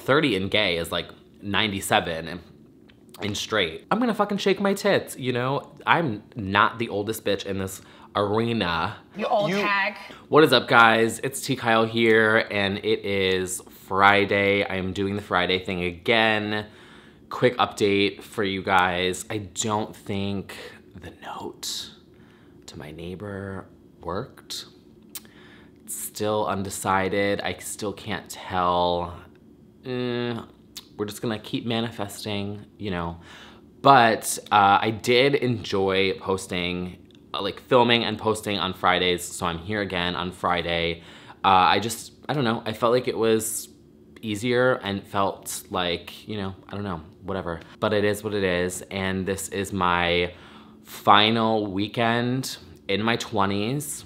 30 in gay is like 97 in straight. I'm gonna fucking shake my tits, you know? I'm not the oldest bitch in this arena. You old hag. What is up, guys? It's T. Kyle here, and it is Friday. I am doing the Friday thing again. Quick update for you guys. I don't think the note to my neighbor worked. It's still undecided. I still can't tell. We're just gonna keep manifesting, you know. But I did enjoy posting, like filming and posting on Fridays, so I'm here again on Friday. I don't know, I felt like it was easier and felt like, you know, I don't know, whatever. But it is what it is, and this is my final weekend in my 20s.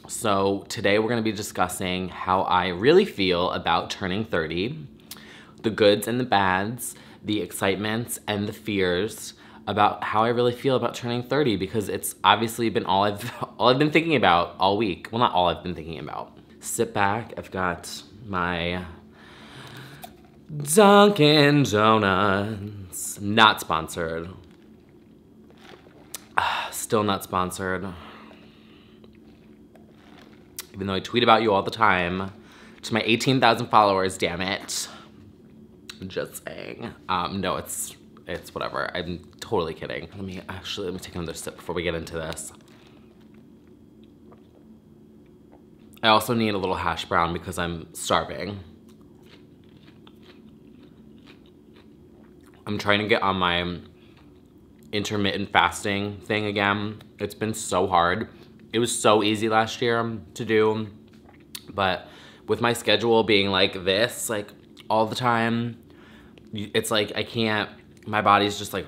So today we're gonna be discussing how I really feel about turning 30, the goods and the bads, the excitements and the fears about how I really feel about turning 30, because it's obviously been all I've been thinking about all week. Well, not all I've been thinking about. Sit back, I've got my Dunkin' Donuts. Not sponsored. Still not sponsored. Even though I tweet about you all the time. To my 18,000 followers, damn it. Just saying. No, it's whatever. I'm totally kidding. Let me take another sip before we get into this. I also need a little hash brown because I'm starving. I'm trying to get on my intermittent fasting thing again. It's been so hard. It was so easy last year to do, but with my schedule being like this, like all the time, it's like I can't, my body's just like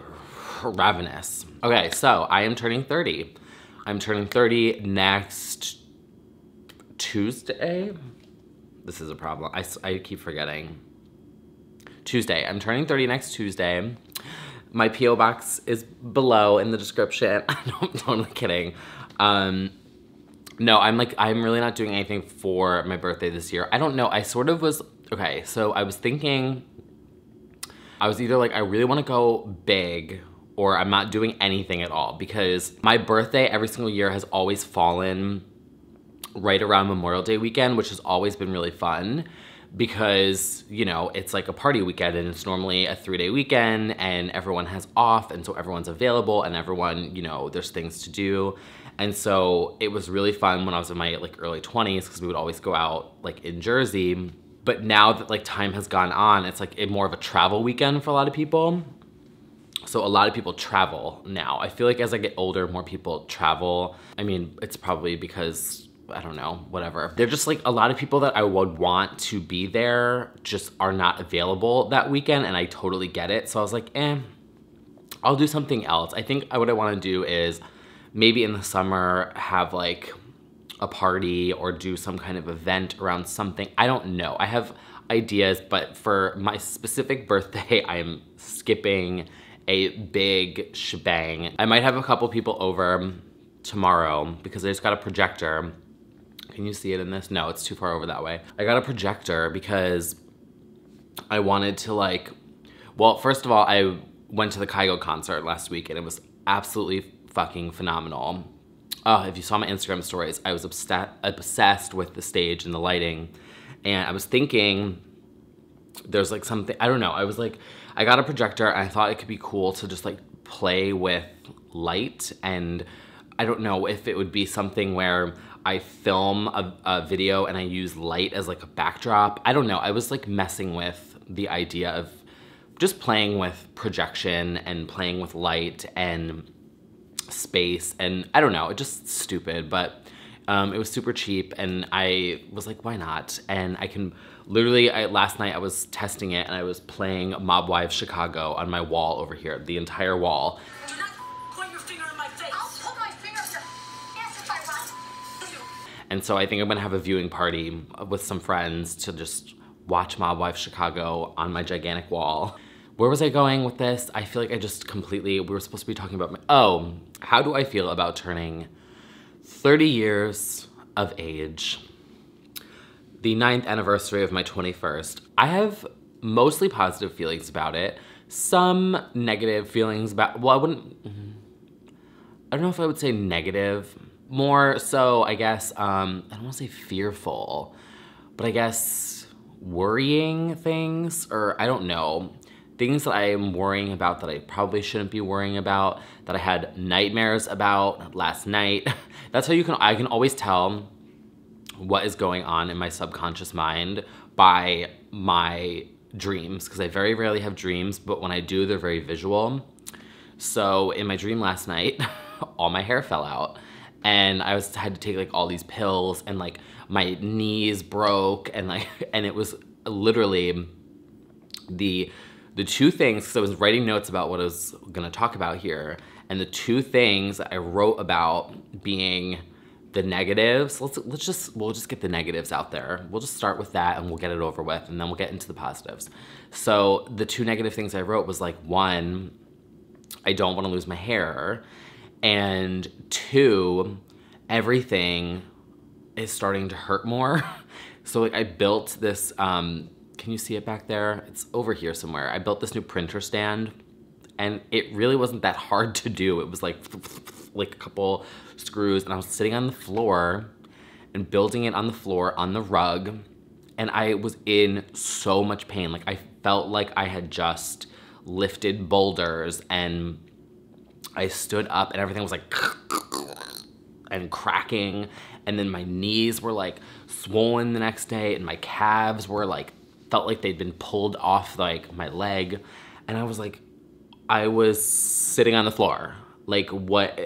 ravenous. Okay, so I am turning 30. I'm turning 30 next Tuesday. This is a problem. I keep forgetting. Tuesday. I'm turning 30 next Tuesday. My P.O. box is below in the description. I'm totally kidding. No, I'm really not doing anything for my birthday this year. I don't know. I sort of was, okay, so I was thinking, I was either like, I really want to go big, or I'm not doing anything at all, because my birthday every single year has always fallen right around Memorial Day weekend, which has always been really fun because, you know, it's like a party weekend and it's normally a 3-day weekend and everyone has off, and so everyone's available and everyone, you know, there's things to do. And so it was really fun when I was in my like early 20s because we would always go out like in Jersey. But now that like time has gone on, it's like more of a travel weekend for a lot of people. So a lot of people travel now. I feel like as I get older, more people travel. I mean, it's probably because, I don't know, whatever. They're just like a lot of people that I would want to be there just are not available that weekend, and I totally get it. So I was like, I'll do something else. I think what I wanna do is maybe in the summer have like a party or do some kind of event around something. I don't know. I have ideas, but for my specific birthday, I'm skipping a big shebang. I might have a couple people over tomorrow because I just got a projector. Can you see it in this? No, it's too far over that way. I got a projector because I wanted to like, well, first of all, I went to the Kygo concert last week and it was absolutely fucking phenomenal. Oh, if you saw my Instagram stories, I was obsessed with the stage and the lighting. And I was thinking there's like something, I don't know. I was like, I got a projector and I thought it could be cool to just like play with light. And I don't know if it would be something where I film a video and I use light as like a backdrop. I don't know. I was like messing with the idea of just playing with projection and playing with light and space, and I don't know, it's just stupid, but it was super cheap and I was like, why not? And I can literally, last night I was testing it and I was playing Mob Wives Chicago on my wall over here, the entire wall. Do not point your finger in my face. I'll put my finger up your ass if I want. And so I think I'm gonna have a viewing party with some friends to just watch Mob Wives Chicago on my gigantic wall. Where was I going with this? I feel like I just completely, we were supposed to be talking about how do I feel about turning 30 years of age? The 9th anniversary of my 21st. I have mostly positive feelings about it. Some negative feelings about, well, I don't know if I would say negative. More so, I guess, I don't want to say fearful, but I guess worrying things, or I don't know. Things that I am worrying about that I probably shouldn't be worrying about, that I had nightmares about last night. That's how I can always tell what is going on in my subconscious mind by my dreams, because I very rarely have dreams, but when I do, they're very visual. So in my dream last night, all my hair fell out, and I had to take like all these pills, and like my knees broke, and like, and it was literally the two things, because I was writing notes about what I was gonna talk about here, and the two things I wrote about being the negatives. We'll just get the negatives out there. We'll just start with that and we'll get it over with, and then we'll get into the positives. So the two negative things I wrote was like, one, I don't want to lose my hair, and two, everything is starting to hurt more. So like I built this, can you see it back there? It's over here somewhere. I built this new printer stand, and it really wasn't that hard to do. It was like a couple screws, and I was sitting on the floor and building it on the floor on the rug, and I was in so much pain. Like I felt like I had just lifted boulders, and I stood up and everything was like and cracking, and then my knees were like swollen the next day, and my calves were like, felt like they'd been pulled off like my leg, and I was like, I was sitting on the floor. Like, what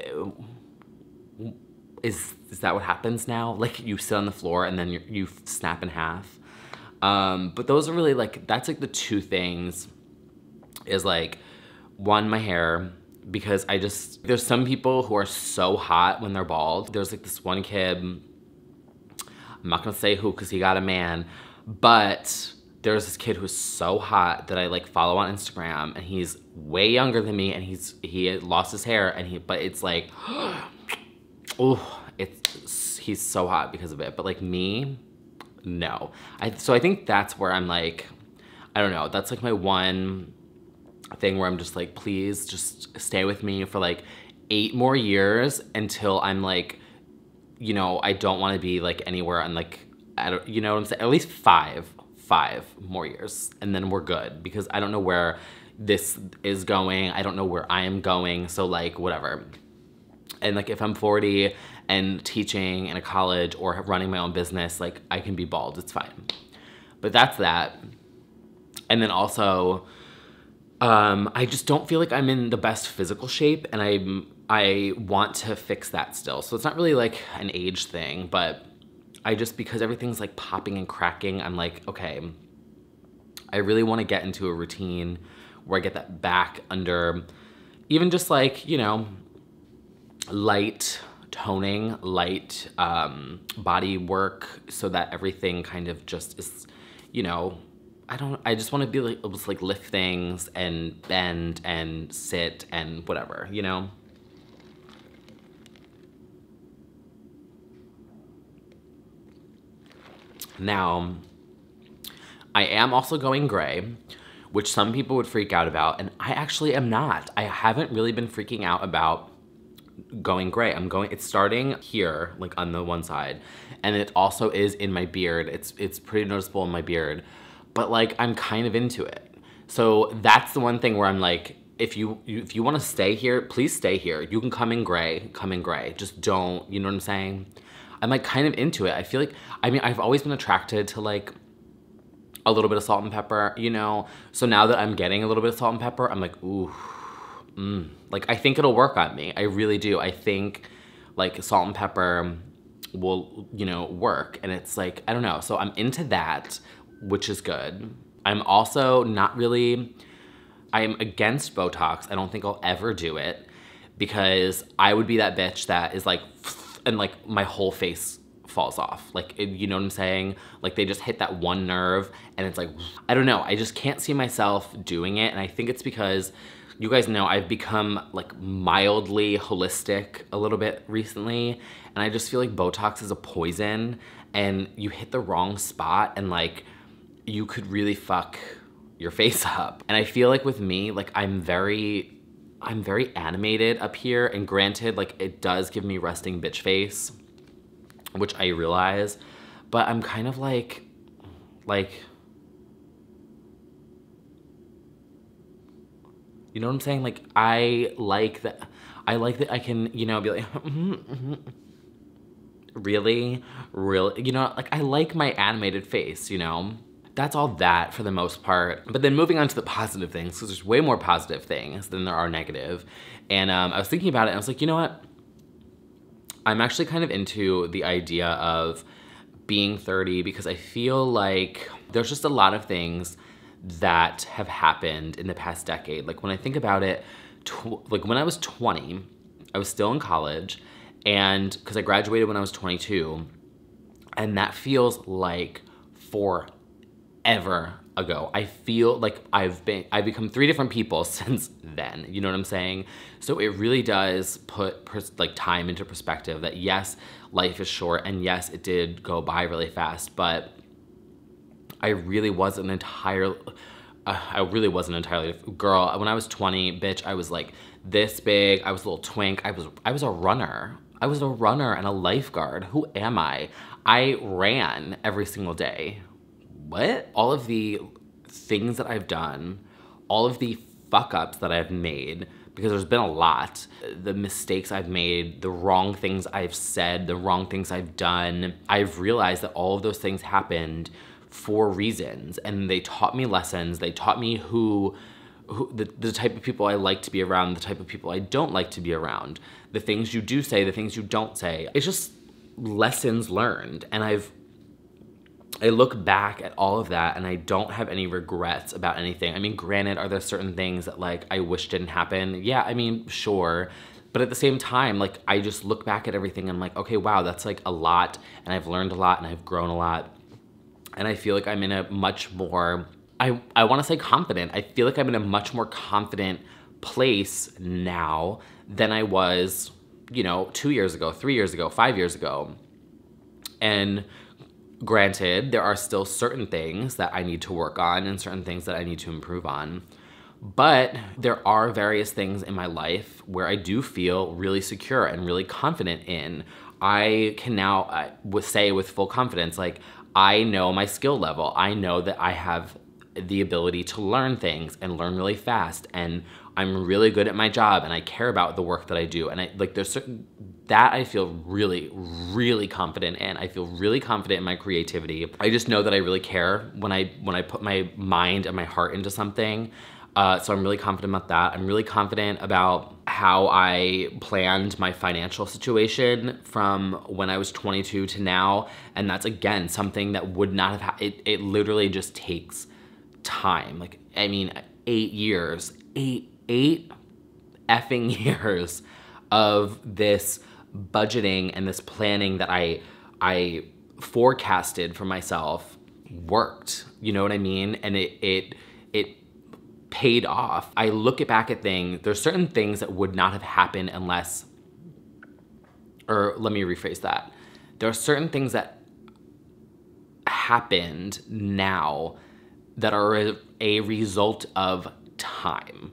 is that what happens now? Like you sit on the floor and then you snap in half. But those are really like, that's like the two things, is like, one, my hair, because there's some people who are so hot when they're bald. There's like this one kid, I'm not gonna say who because he got a man, but there's this kid who's so hot that I like follow on Instagram, and he's way younger than me, and he had lost his hair, but it's like, oh, he's so hot because of it. But like me, no. So I think that's where I'm like, I don't know, that's like my one thing where I'm just like, please just stay with me for like 8 more years until I'm like, you know, I don't want to be like anywhere on like, you know what I'm saying? At least 5 more years, and then we're good, because I don't know where this is going. I don't know where I am going. So like, whatever. And like, if I'm 40 and teaching in a college or running my own business, like I can be bald, it's fine. But that's that. And then also, I just don't feel like I'm in the best physical shape, and I want to fix that still. So it's not really like an age thing, but because everything's like popping and cracking, I'm like, okay, I really want to get into a routine where I get that back under, even just like, you know, light toning, light body work, so that everything kind of just is, you know, I just want to be like, almost like lift things and bend and sit and whatever, you know? Now, I am also going gray, which some people would freak out about, and I actually am not. I haven't really been freaking out about going gray. It's starting here, like on the one side, and it also is in my beard. It's pretty noticeable in my beard, but like I'm kind of into it. So that's the one thing where I'm like, if you want to stay here, please stay here. You can come in gray, Just don't, you know what I'm saying? I'm like kind of into it. I feel like, I mean, I've always been attracted to like a little bit of salt and pepper, you know? So now that I'm getting a little bit of salt and pepper, I'm like, ooh, like I think it'll work on me. I really do. I think like salt and pepper will, you know, work. And it's like, I don't know. So I'm into that, which is good. I'm also not really, I am against Botox. I don't think I'll ever do it, because I would be that bitch that is like, and like my whole face falls off. Like, you know what I'm saying? Like they just hit that one nerve, and it's like, I don't know. I just can't see myself doing it. And I think it's because, you guys know, I've become like mildly holistic a little bit recently. And I just feel like Botox is a poison, and you hit the wrong spot, and like you could really fuck your face up. And I feel like with me, like I'm very animated up here, and granted, like it does give me resting bitch face, which I realize, but I'm kind of like, you know what I'm saying? Like I like that I can, you know, be like, really, you know, like I like my animated face, you know? That's all that for the most part. But then moving on to the positive things, because there's way more positive things than there are negative. And I was thinking about it and I was like, you know what? I'm actually kind of into the idea of being 30 because I feel like there's just a lot of things that have happened in the past decade. Like when I think about it, like when I was 20, I was still in college, and because I graduated when I was 22, and that feels like forever ago. I feel like I've become 3 different people since then, you know what I'm saying? So it really does put like time into perspective that yes, life is short, and yes, it did go by really fast, but I really wasn't entirely girl. When I was 20, bitch, I was like this big. I was a little twink. I was a runner. I was a runner and a lifeguard. Who am I? I ran every single day. What? All of the things that I've done, all of the fuck ups that I've made, because there's been a lot, the mistakes I've made, the wrong things I've said, the wrong things I've done, I've realized that all of those things happened for reasons, and they taught me lessons. They taught me the type of people I like to be around, the type of people I don't like to be around, the things you do say, the things you don't say. It's just lessons learned, and I look back at all of that and I don't have any regrets about anything. I mean, granted, are there certain things that like I wish didn't happen? Yeah, I mean, sure. But at the same time, like I just look back at everything and I'm like, okay, wow, that's like a lot, and I've learned a lot and I've grown a lot. And I feel like I'm in a much more, I want to say confident. I feel like I'm in a much more confident place now than I was, you know, 2 years ago, 3 years ago, 5 years ago. And granted, there are still certain things that I need to work on and certain things that I need to improve on. But there are various things in my life where I do feel really secure and really confident in. I can now say with full confidence, like, I know my skill level. I know that I have the ability to learn things and learn really fast, and I'm really good at my job, and I care about the work that I do. And there's certain that I feel really, really confident in. I feel really confident in my creativity. I just know that I really care when I put my mind and my heart into something. So I'm really confident about that. I'm really confident about how I planned my financial situation from when I was 22 to now. And that's, again, something that would not have it literally just takes time. Like, I mean, 8 years, eight effing years of this budgeting and this planning that I forecasted for myself worked. You know what I mean? And it paid off. I look back at things, there's certain things that would not have happened unless, or let me rephrase that. There are certain things that happened now that are a result of time.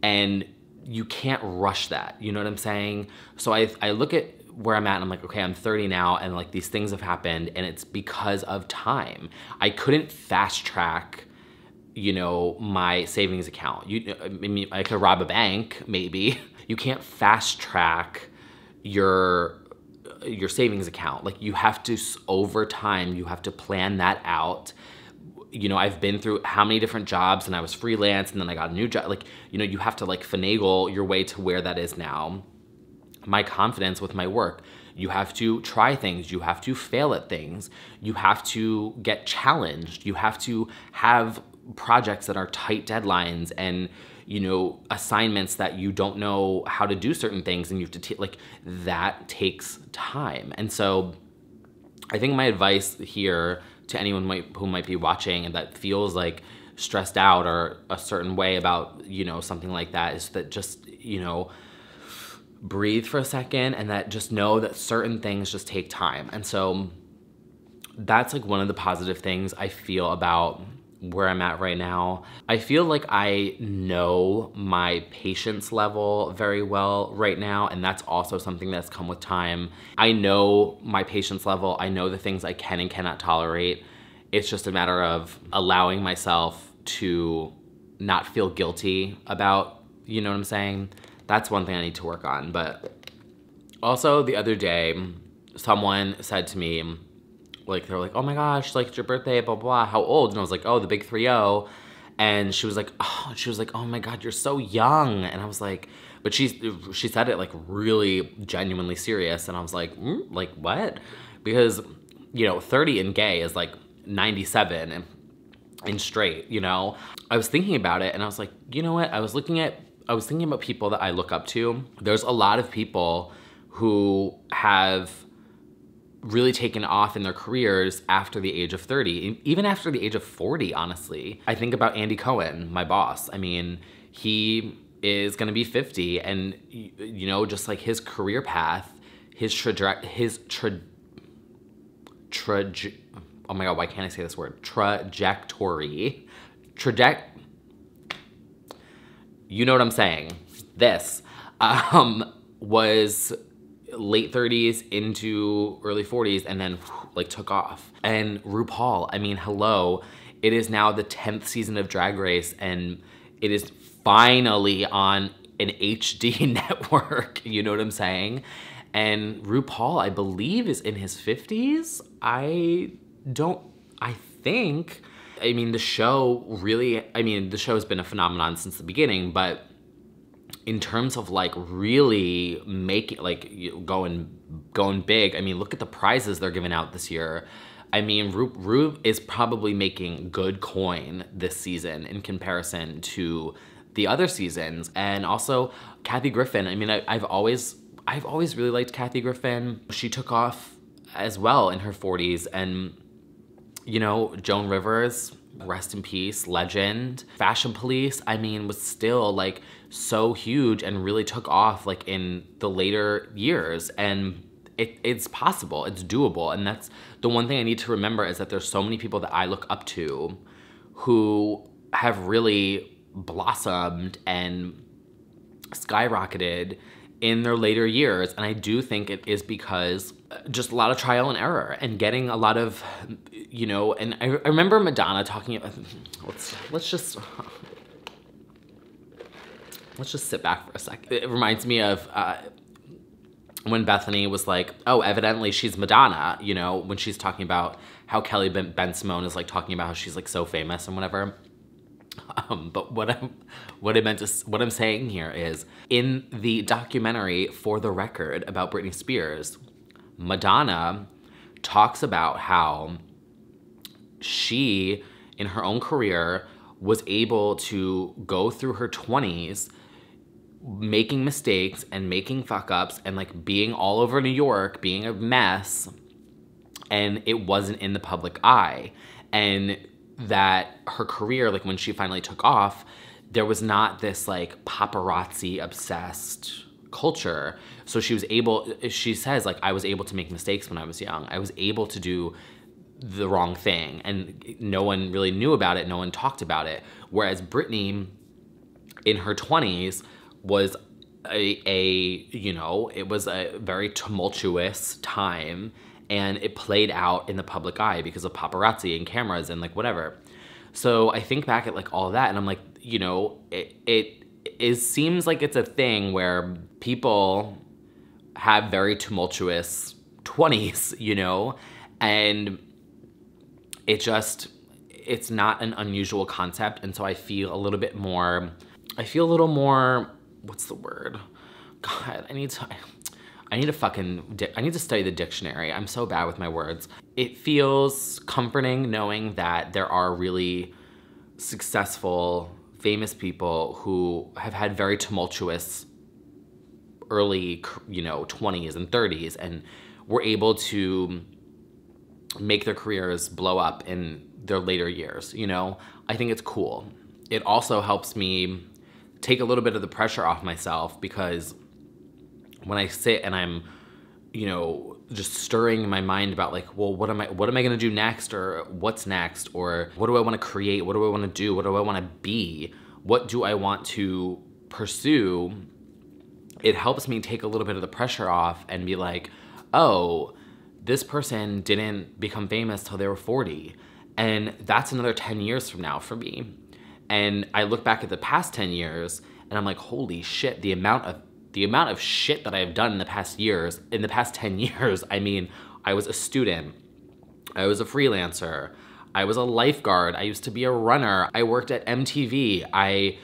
And you can't rush that, you know what I'm saying? So I look at where I'm at and I'm like, okay, I'm 30 now, and like these things have happened, and it's because of time. I couldn't fast track, you know, my savings account. I mean, I could rob a bank, maybe. You can't fast track your savings account. Like, you have to, over time, you have to plan that out. You know, I've been through how many different jobs, and I was freelance, and then I got a new job. Like, you know, you have to like finagle your way to where that is now. My confidence with my work. You have to try things. You have to fail at things. You have to get challenged. You have to have projects that are tight deadlines, and, you know, assignments that you don't know how to do certain things, and you have to like, that takes time. And so I think my advice here to anyone who might be watching and that feels like stressed out or a certain way about, you know, something like that, is that just, you know, breathe for a second, and that just know that certain things just take time. And so that's like one of the positive things I feel about where I'm at right now. I feel like I know my patience level very well right now, and that's also something that's come with time. I know my patience level. I know the things I can and cannot tolerate. It's just a matter of allowing myself to not feel guilty about, you know what I'm saying? That's one thing I need to work on. But also the other day, someone said to me, like, they were like, oh my gosh, like, it's your birthday, blah, blah, how old? And I was like, oh, the big 3-0. And she was like, oh my God, you're so young. And I was like, but she said it like really genuinely serious. And I was like, like what? Because, you know, 30 in gay is like 97 in straight, you know? I was thinking about it and I was like, you know what? I was thinking about people that I look up to. There's a lot of people who have really taken off in their careers after the age of 30, even after the age of 40, honestly. I think about Andy Cohen, my boss. I mean, he is gonna be 50 and, you know, just like his career path, oh my God, why can't I say this word? Trajectory. You know what I'm saying. This was late 30s into early 40s and then like took off. And RuPaul, I mean, hello, it is now the 10th season of Drag Race and it is finally on an HD network, you know what I'm saying? And RuPaul, I believe, is in his 50s. I think. I mean, the show has been a phenomenon since the beginning, but in terms of like really making, like going big, I mean, look at the prizes they're giving out this year. I mean, Ru is probably making good coin this season in comparison to the other seasons. And also Kathy Griffin. I mean, I've always really liked Kathy Griffin. She took off as well in her 40s. And, you know, Joan Rivers, rest in peace, legend. Fashion Police, I mean, was still like so huge and really took off like in the later years. And it's possible, it's doable. And that's the one thing I need to remember, is that there's so many people that I look up to who have really blossomed and skyrocketed in their later years. And I do think it is because just a lot of trial and error and getting a lot of, you know, and I remember Madonna talking about, let's just sit back for a second. It reminds me of when Bethany was like, oh, evidently she's Madonna, you know, when she's talking about how Kelly Ben Simone is like talking about how she's like so famous and whatever. But what I'm saying here is, in the documentary For the Record about Britney Spears, Madonna talks about how she, in her own career, was able to go through her 20s making mistakes and making fuck-ups and like being all over New York, being a mess, and it wasn't in the public eye. And that her career, like when she finally took off, there was not this like paparazzi obsessed culture. So she was able, she says, like, I was able to make mistakes when I was young. I was able to do the wrong thing and no one really knew about it. No one talked about it. Whereas Britney in her 20s was you know, it was a very tumultuous time and it played out in the public eye because of paparazzi and cameras and like whatever. So I think back at like all of that and I'm like, you know, it seems like it's a thing where people have very tumultuous 20s, you know, and it's not an unusual concept. And so I feel a little more, what's the word? God, I need to study the dictionary. I'm so bad with my words. It feels comforting knowing that there are really successful, famous people who have had very tumultuous early, you know, 20s and 30s and were able to make their careers blow up in their later years, you know? I think it's cool. It also helps me take a little bit of the pressure off myself because when I sit and I'm you know, just stirring my mind about like, well, what am I gonna do next, or what's next, or what do I want to create? What do I want to do? What do I want to be? What do I want to pursue? It helps me take a little bit of the pressure off and be like, oh, this person didn't become famous till they were 40. And that's another 10 years from now for me. And I look back at the past 10 years and I'm like, holy shit, the amount of shit that I've done in the past 10 years. I mean, I was a student, I was a freelancer, I was a lifeguard, I used to be a runner, I worked at MTV, I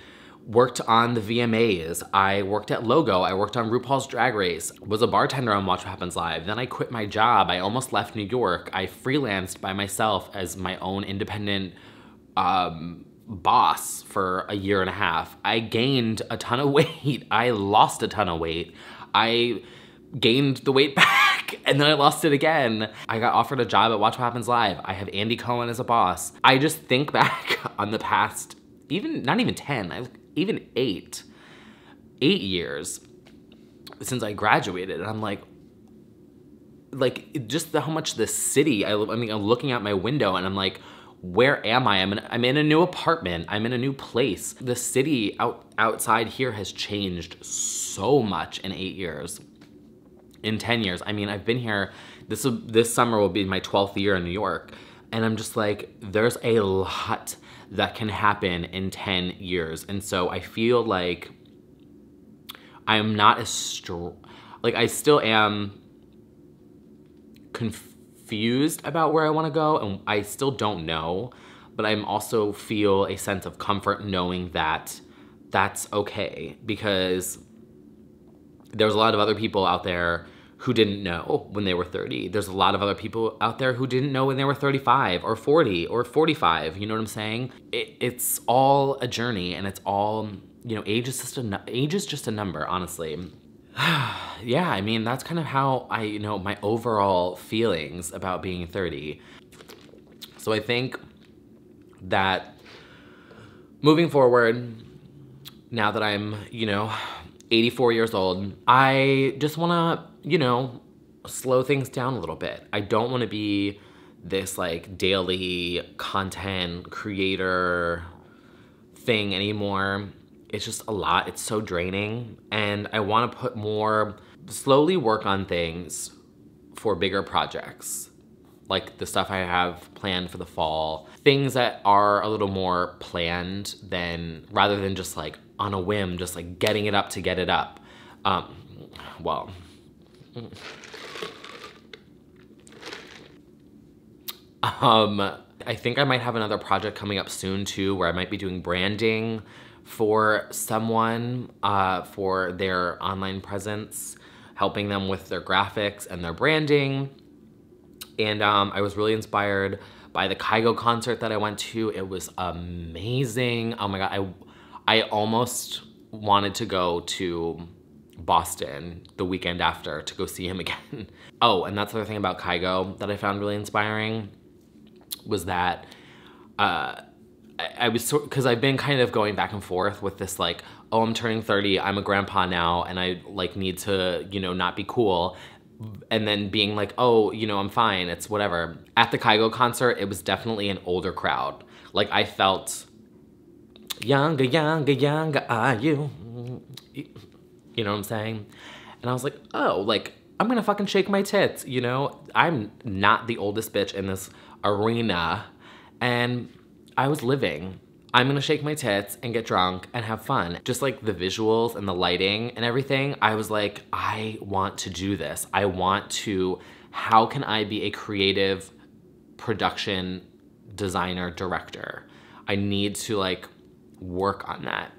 worked on the VMAs, I worked at Logo, I worked on RuPaul's Drag Race, was a bartender on Watch What Happens Live, then I quit my job, I almost left New York, I freelanced by myself as my own independent boss for a year and a half. I gained a ton of weight, I lost a ton of weight, I gained the weight back and then I lost it again. I got offered a job at Watch What Happens Live. I have Andy Cohen as a boss. I just think back on the past, not even 10, even 8 years since I graduated. And I'm like just how much the city, I mean, I'm looking out my window and I'm like, where am I? I'm in a new apartment. I'm in a new place. The city outside here has changed so much in 8 years. In 10 years. I mean, I've been here, this summer will be my 12th year in New York. And I'm just like, there's a lot that can happen in 10 years. And so I feel like I'm not as I still am confused about where I want to go, and I still don't know, but I'm also feel a sense of comfort knowing that that's okay, because there's a lot of other people out there who didn't know when they were 30. There's a lot of other people out there who didn't know when they were 35 or 40 or 45. You know what I'm saying? It's all a journey, and it's all, you know, age is just a number, honestly. Yeah, I mean, that's kind of how my overall feelings about being 30. So I think that moving forward, now that I'm, 84 years old, I just wanna, slow things down a little bit. I don't wanna be this like daily content creator thing anymore. It's just a lot, it's so draining. And I wanna slowly work on things for bigger projects. Like the stuff I have planned for the fall. Things that are a little more planned rather than just like on a whim, just like getting it up to get it up. I think I might have another project coming up soon too, where I might be doing branding for someone for their online presence, helping them with their graphics and their branding. And I was really inspired by the Kygo concert that I went to. It was amazing. Oh my God, I almost wanted to go to Boston the weekend after to go see him again. Oh, and that's the other thing about Kygo that I found really inspiring was that I was because I've been kind of going back and forth with this like, oh, I'm turning 30, I'm a grandpa now, and I like need to, not be cool. And then being like, oh, I'm fine, it's whatever. At the Kygo concert, it was definitely an older crowd. Like I felt younger are you? You know what I'm saying? And I was like, oh, like, I'm gonna fucking shake my tits, I'm not the oldest bitch in this arena. And I was living. I'm gonna shake my tits and get drunk and have fun. Just like the visuals and the lighting and everything, I was like, I want to do this. How can I be a creative production designer, director? I need to like work on that.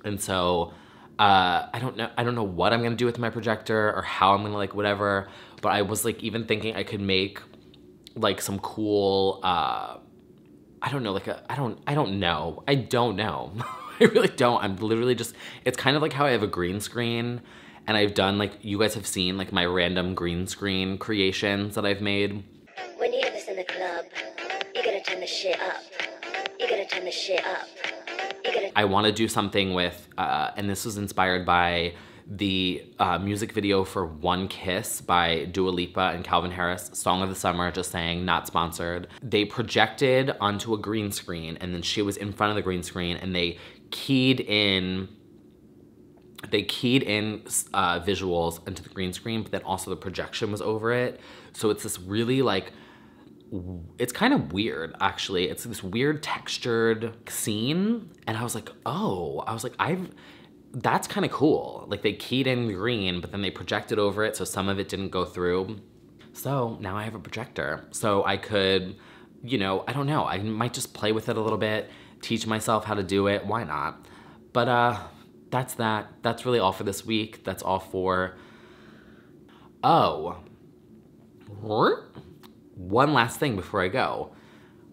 And so I don't know what I'm gonna do with my projector or how I'm gonna like whatever, but I was like even thinking I could make like some cool I don't know. I really don't. I'm literally just, it's kind of like how I have a green screen and I've done like, you guys have seen like my random green screen creations that I've made. When you hear this in the club, you gotta turn the shit up. You gotta turn the shit up. I want to do something with, and this was inspired by the music video for One Kiss by Dua Lipa and Calvin Harris, Song of the Summer, just saying, not sponsored. They projected onto a green screen, and then she was in front of the green screen, and they keyed in visuals into the green screen, but then also the projection was over it. So it's this really like, it's kind of weird, actually. It's this weird textured scene. And I was like, oh, that's kind of cool. Like they keyed in green, but then they projected over it, so some of it didn't go through. So now I have a projector. So I could, you know, I don't know. I might just play with it a little bit, teach myself how to do it. Why not? But that's that. That's really all for this week. That's all for, oh, one last thing before I go.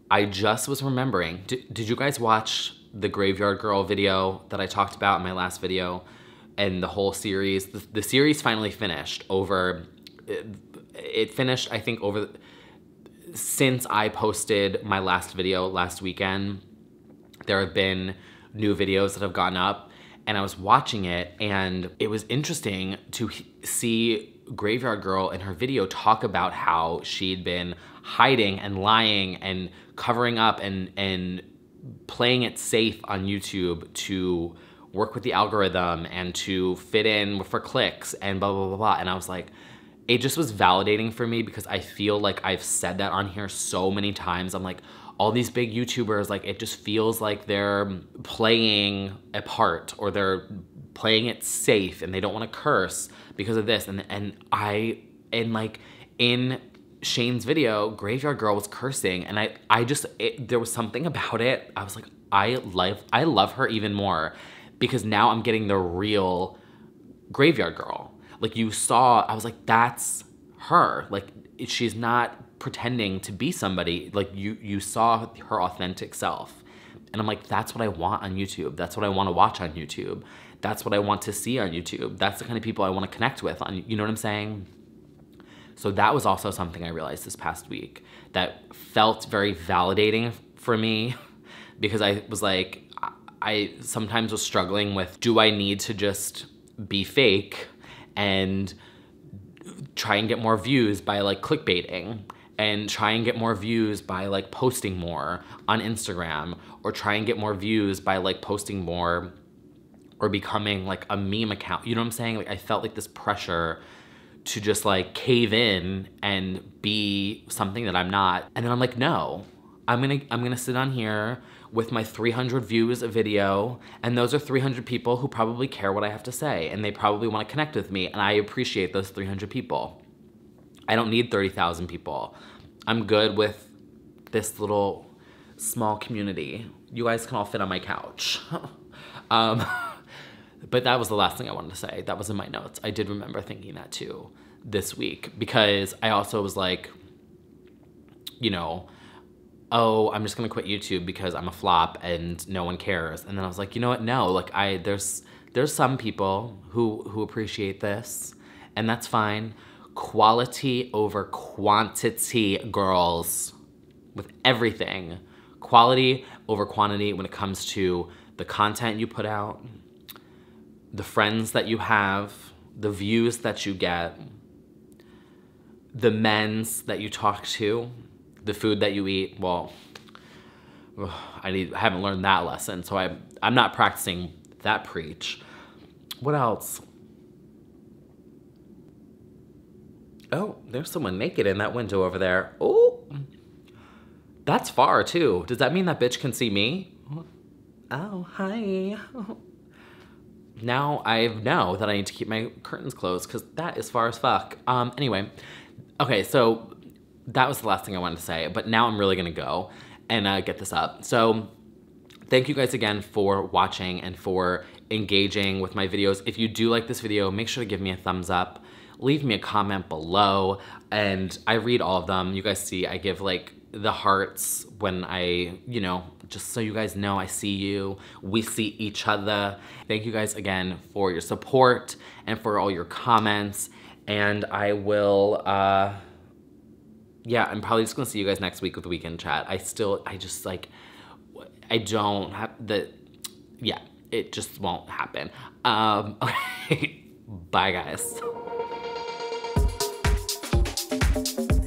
I just was remembering, did you guys watch the Graveyard Girl video that I talked about in my last video and the whole series? The series finally finished over, it finished, I think, since I posted my last video last weekend. There have been new videos that have gone up, and I was watching it, and it was interesting to see Graveyard Girl in her video talk about how she'd been hiding and lying and covering up and playing it safe on YouTube to work with the algorithm and to fit in for clicks and blah, blah, blah, blah. And I was like, it just was validating for me because I feel like I've said that on here so many times. I'm like, all these big YouTubers, like it just feels like they're playing a part or they're playing it safe and they don't want to curse because of this. And like in Shane's video, Graveyard Girl was cursing, and there was something about it. I was like, I love her even more because now I'm getting the real Graveyard Girl. Like you saw, I was like, that's her. Like she's not pretending to be somebody. Like you saw her authentic self. And I'm like, that's what I want on YouTube. That's what I want to watch on YouTube. That's what I want to see on YouTube. That's the kind of people I want to connect with on, you know what I'm saying? So that was also something I realized this past week that felt very validating for me because I was like, I sometimes was struggling with, do I need to just be fake and try and get more views by like clickbaiting and try and get more views by like posting more on Instagram, or try and get more views by like posting more or becoming like a meme account. You know what I'm saying? Like I felt like this pressure to just like cave in and be something that I'm not. And then I'm like, no, I'm gonna sit on here with my 300 views a video, and those are 300 people who probably care what I have to say, and they probably want to connect with me, and I appreciate those 300 people. I don't need 30,000 people. I'm good with this little small community. You guys can all fit on my couch. But that was the last thing I wanted to say. That was in my notes. I did remember thinking that too this week because I also was like, you know, oh, I'm just gonna quit YouTube because I'm a flop and no one cares. And then I was like, you know what? No, like there's some people who appreciate this, and that's fine. Quality over quantity, girls, with everything. Quality over quantity when it comes to the content you put out, the friends that you have, the views that you get, the men's that you talk to, the food that you eat. Well, I haven't learned that lesson, so I'm not practicing that preach. What else? Oh, there's someone naked in that window over there. Oh, that's far too. Does that mean that bitch can see me? Oh, hi. Now I know that I need to keep my curtains closed because that is far as fuck. Anyway, okay, so that was the last thing I wanted to say, but now I'm really gonna go and get this up. So thank you guys again for watching and for engaging with my videos. If you do like this video, make sure to give me a thumbs up. Leave me a comment below, and I read all of them. You guys see I give like the hearts when I, you know, just so you guys know I see you. We see each other. Thank you guys again for your support and for all your comments. And I will, yeah, I'm probably just gonna see you guys next week with Weekend Chat. I just like, I don't have the, yeah, it just won't happen. Okay. Bye, guys.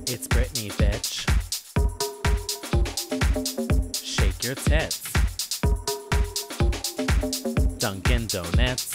It's Britney, bitch. Shake your tits. Dunkin' Donuts.